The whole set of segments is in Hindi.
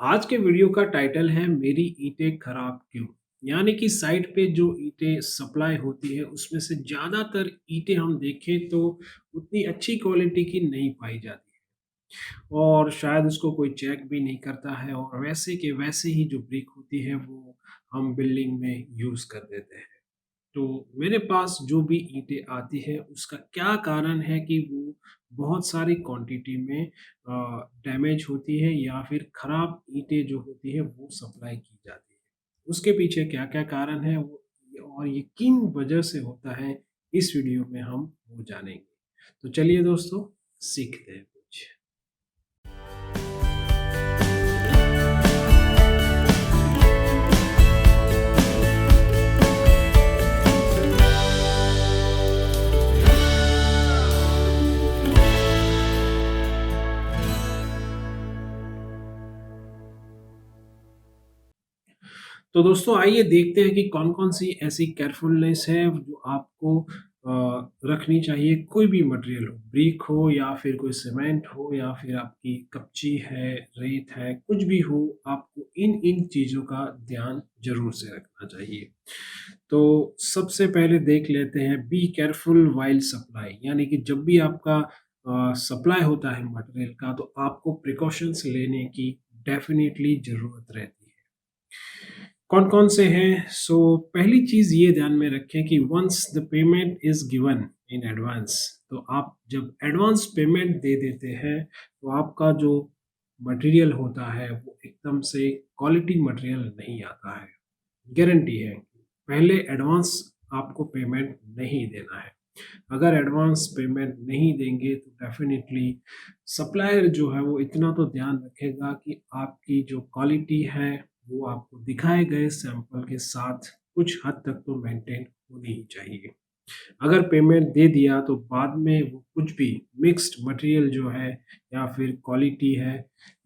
आज के वीडियो का टाइटल है मेरी ईंटें खराब क्यों। यानी कि साइट पे जो ईंटें सप्लाई होती है उसमें से ज़्यादातर ईंटें हम देखें तो उतनी अच्छी क्वालिटी की नहीं पाई जाती है और शायद उसको कोई चेक भी नहीं करता है और वैसे के वैसे ही जो ब्रिक होती है वो हम बिल्डिंग में यूज़ कर देते हैं। तो मेरे पास जो भी ईंटें आती है उसका क्या कारण है कि वो बहुत सारी क्वांटिटी में डैमेज होती है या फिर खराब ईंटें जो होती है वो सप्लाई की जाती है। उसके पीछे क्या-क्या कारण है वो और ये किन वजह से होता है, इस वीडियो में हम वो जानेंगे। तो चलिए दोस्तों, सीखते हैं कुछ। तो दोस्तों आइए देखते हैं कि कौन-कौन सी ऐसी केयरफुलनेस है जो आपको रखनी चाहिए कोई भी मटेरियल हो, ब्रिक हो या फिर कोई सीमेंट हो या फिर आपकी कपची है, रेत है, कुछ भी हो, आपको इन चीज़ों का ध्यान ज़रूर से रखना चाहिए। तो सबसे पहले देख लेते हैं बी केयरफुल व्हाइल सप्लाई, यानी कि जब भी आपका सप्लाई होता है मटेरियल का तो आपको प्रिकॉशंस लेने की डेफ़िनिटली ज़रूरत रहती है। कौन-कौन से हैं? सो पहली चीज़ ये ध्यान में रखें कि once the payment is given in advance, तो आप जब एडवांस पेमेंट दे देते हैं, तो आपका जो मटेरियल होता है, वो एकदम से क्वालिटी मटेरियल नहीं आता है। गारंटी है, पहले एडवांस आपको पेमेंट नहीं देना है। अगर एडवांस पेमेंट नहीं देंगे तो डेफ़िनिटली सप्लायर जो है वो इतना तो ध्यान रखेगा कि आपकी जो क्वालिटी है वो आपको दिखाए गए सैंपल के साथ कुछ हद तक तो मेंटेन होनी ही चाहिए। अगर पेमेंट दे दिया तो बाद में वो कुछ भी मिक्स्ड मटेरियल जो है या फिर क्वालिटी है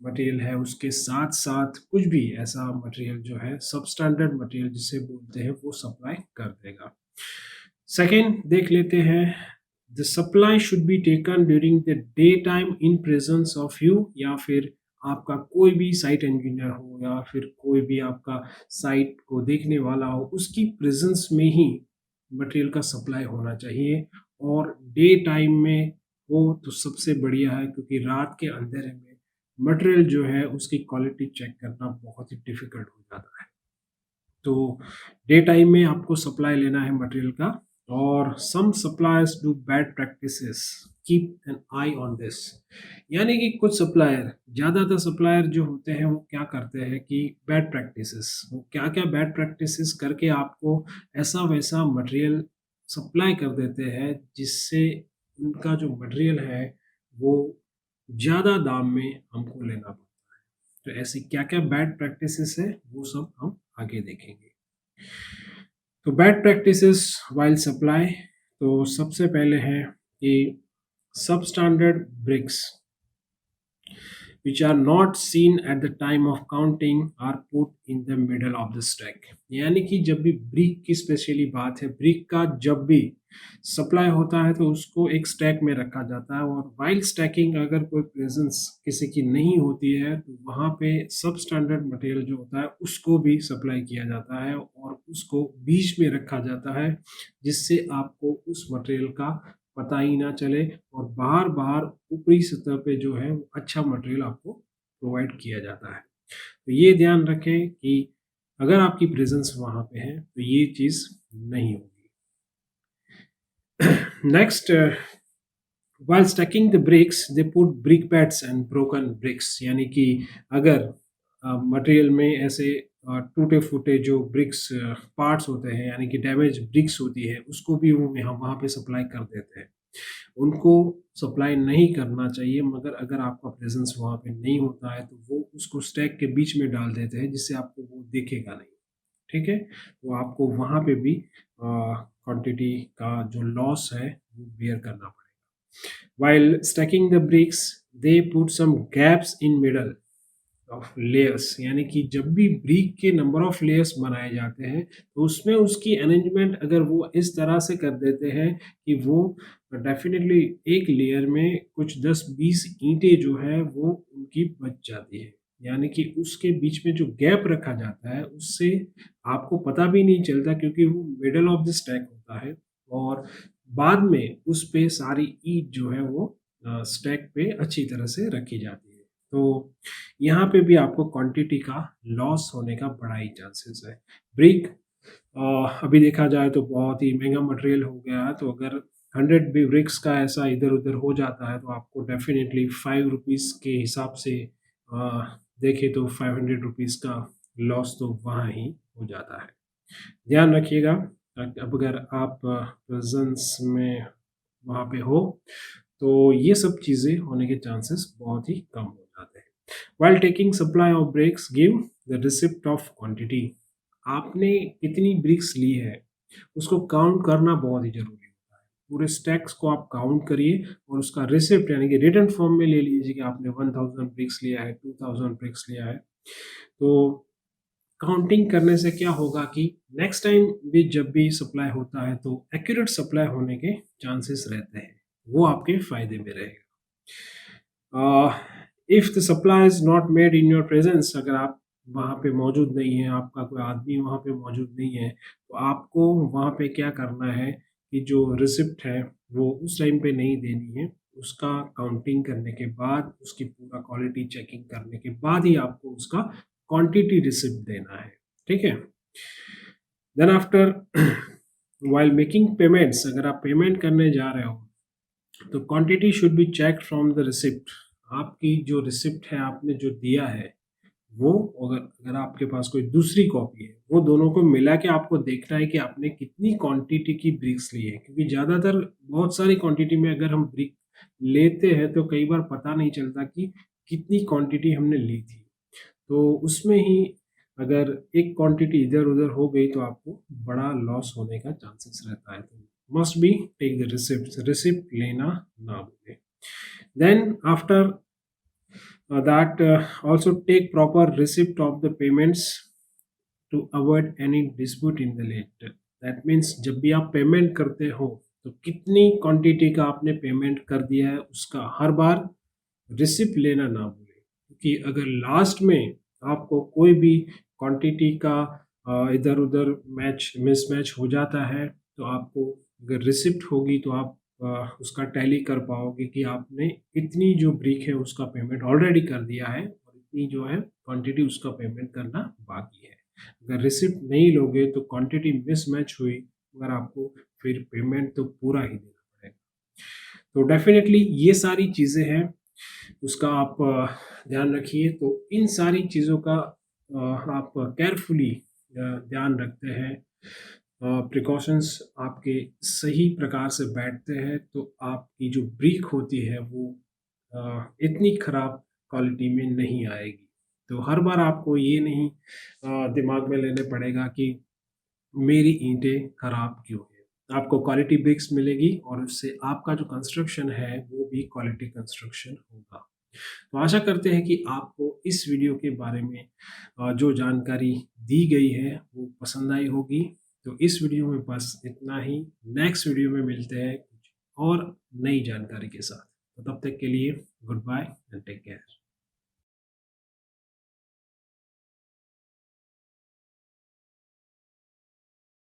मटेरियल है उसके साथ-साथ कुछ भी ऐसा मटेरियल जो है सबस्टैंडर्ड मटेरियल जिसे बोलते हैं वो सप्लाई कर देगा। सेकंड देख लेते हैं, the supply should be taken during the day time in presence of you, या फिर आपका कोई भी साइट इंजीनियर हो या फिर कोई भी आपका साइट को देखने वाला हो, उसकी प्रेजेंस में ही मटेरियल का सप्लाई होना चाहिए और डे टाइम में हो तो सबसे बढ़िया है, क्योंकि रात के अंधेरे में मटेरियल जो है उसकी क्वालिटी चेक करना बहुत ही डिफिकल्ट हो जाता है। तो डे टाइम में आपको सप्लाई लेना है मटेरियल का। और some suppliers do bad practices, keep an eye on this. यानी कि कुछ सप्लायर, ज़्यादातर सप्लायर जो होते हैं वो क्या करते हैं कि बैड प्रैक्टिसेस, वो क्या-क्या बैड प्रैक्टिसेस करके आपको ऐसा वैसा मटेरियल सप्लाई कर देते हैं जिससे उनका जो मटेरियल है वो ज़्यादा दाम में हमको लेना पड़ता है। तो ऐसी क्या-क्या बैड प्रैक्टिसेस है वो सब हम आगे देखेंगे। तो बैड प्रैक्टिसेस व्हाइल सप्लाई, तो सबसे पहले है कि substandard bricks which are not seen at the time of counting are put in the middle of the stack। यानी कि जब भी ब्रिक की स्पेशली बात है, ब्रिक का जब भी सप्लाई होता है तो उसको एक स्टैक में रखा जाता है और वाइल स्टैकिंग अगर कोई प्रेजेंस किसी की नहीं होती है तो वहाँ पे सब स्टैंडर्ड मटेरियल जो होता है उसको भी सप्लाई किया जाता है और उसको बीच में रखा जाता है, जिससे आपको उस मटेरियल का पता ही ना चले और बाहर-बाहर ऊपरी सतह पे जो है वो अच्छा मटेरियल आपको प्रोवाइड किया जाता है। तो ये ध्यान रखें कि अगर आपकी प्रेज़ेंस वहाँ पे है तो ये चीज़ नहीं होगी। Next, while stacking the bricks they put brickbats and broken bricks, यानी कि अगर मटेरियल में ऐसे टूटे-फूटे जो ब्रिक्स पार्ट्स होते हैं यानी कि डैमेज ब्रिक्स होती है उसको भी वो यहाँ वहाँ पे सप्लाई कर देते हैं। उनको सप्लाई नहीं करना चाहिए, मगर अगर आपका प्रेज़ेंस वहाँ पे नहीं होता है तो वो उसको स्टैक के बीच में डाल देते हैं जिससे आपको वो दिखेगा नहीं, ठीक है? तो आपको वहाँ पे भी क्वांटिटी का जो लॉस है वो बेयर करना पड़ेगा। While stacking the bricks, they put some gaps in middle of layers, यानी कि जब भी ब्रिक के नंबर ऑफ लेयर्स बनाए जाते हैं तो उसमें उसकी अरेंजमेंट अगर वो इस तरह से कर देते हैं कि वो डेफिनेटली एक लेयर में कुछ 10-20 ईंटें जो है वो उनकी बच जाती है, यानी कि उसके बीच में जो गैप रखा जाता है, उससे आपको पता भी नहीं चलता क्योंकि वो मिडल ऑफ द स्टैक होता है और बाद में उस पे सारी ईंट जो है वो स्टैक पे अच्छी तरह से रखी जाती है। तो यहाँ पे भी आपको क्वांटिटी का लॉस होने का बड़ा ही चांसेस है। ब्रिक अभी देखा जाए तो बहुत ही महँगा मटेरियल हो गया है, तो अगर 100 भी ब्रिक्स का ऐसा इधर-उधर हो जाता है, तो आपको डेफ़िनिटली ₹5 के हिसाब से देखें तो ₹500 का लॉस तो वहाँ ही हो जाता है। ध्यान रखिएगा अब अगर आप प्रेज़ेंस में वहाँ पे हो, तो ये सब चीज़ें होने के चांसेस बहुत ही कम हो जाते हैं। While taking supply of bricks give the receipt of quantity. आपने कितनी ब्रिक्स ली है, उसको काउंट करना बहुत ही ज़रूरी होता है। पूरे स्टैक्स को आप काउंट करिए और उसका रिसिप्ट यानी कि रिटन फॉर्म में ले लीजिए कि आपने 1000 ब्रिक्स लिया है, 2000 ब्रिक्स लिया है। तो काउंटिंग करने से क्या होगा कि नेक्स्ट टाइम भी जब भी सप्लाई होता है तो एक्यूरेट सप्लाई होने के चांसेस रहते हैं, वो आपके फायदे में रहेगा। If the supply is not made in your presence, अगर आप वहाँ पे मौजूद नहीं है, आपका कोई आदमी वहाँ पे मौजूद नहीं है, तो आपको वहाँ पे क्या करना है कि जो रिसिप्ट है वो उस टाइम पे नहीं देनी है। उसका काउंटिंग करने के बाद, उसकी पूरा क्वालिटी चेकिंग करने के बाद ही आपको उसका क्वांटिटी रिसिप्ट देना है। ठीक है? Then after while making payments, अगर आप पेमेंट करने जा रहे हो तो quantity should be checked from the receipt. आपकी जो रिसिप्ट है, आपने जो दिया है, वो अगर अगर आपके पास कोई दूसरी कॉपी है, वो दोनों को मिला के आपको देखना है कि आपने कितनी क्वांटिटी की ब्रिक्स ली है, क्योंकि ज़्यादातर बहुत सारी क्वांटिटी में अगर हम ब्रिक लेते हैं तो कई बार पता नहीं चलता कि कितनी क्वांटिटी हमने ली थी। तो उसमें ही अगर एक क्वांटिटी इधर-उधर हो गई तो आपको बड़ा लॉस होने का चांसेस रहता है। तो must be take the receipt, receipt लेना ना भूलें। Then after that also take proper receipt of the payments to avoid any dispute in the later. That means जब भी आप पेमेंट करते हो तो कितनी क्वांटिटी का आपने पेमेंट कर दिया है उसका हर बार रिसिप्ट लेना ना भूलें, क्योंकि अगर लास्ट में आपको कोई भी क्वांटिटी का इधर-उधर मिसमैच हो जाता है, तो आपको अगर रिसिप्ट होगी तो आप उसका टैली कर पाओगे कि आपने इतनी जो ब्रिक है उसका पेमेंट ऑलरेडी कर दिया है और इतनी जो है क्वांटिटी उसका पेमेंट करना बाकी है। अगर रिसिप्ट नहीं लोगे तो क्वांटिटी मिसमैच हुई, मगर आपको फिर पेमेंट तो पूरा ही देना पड़ेगा। तो डेफ़िनेटली ये सारी चीज़ें हैं, उसका आप ध्यान रखिए। तो इन सारी चीज़ों का आप केयरफुली ध्यान रखते हैं, प्रिकॉशंस आपके सही प्रकार से बैठते हैं, तो आपकी जो ब्रिक होती है वो इतनी खराब क्वालिटी में नहीं आएगी। तो हर बार आपको ये नहीं दिमाग में लेने पड़ेगा कि मेरी ईंटें खराब क्यों हैं। आपको क्वालिटी ब्रिक्स मिलेगी और उससे आपका जो कंस्ट्रक्शन है वो भी क्वालिटी कंस्ट्रक्शन होगा। तो आशा करते हैं कि आपको इस वीडियो के बारे में जो जानकारी दी गई है वो पसंद आई होगी। तो इस वीडियो में बस इतना ही। नेक्स्ट वीडियो में मिलते हैं कुछ और नई जानकारी के साथ। तो तब तक के लिए good bye and take care.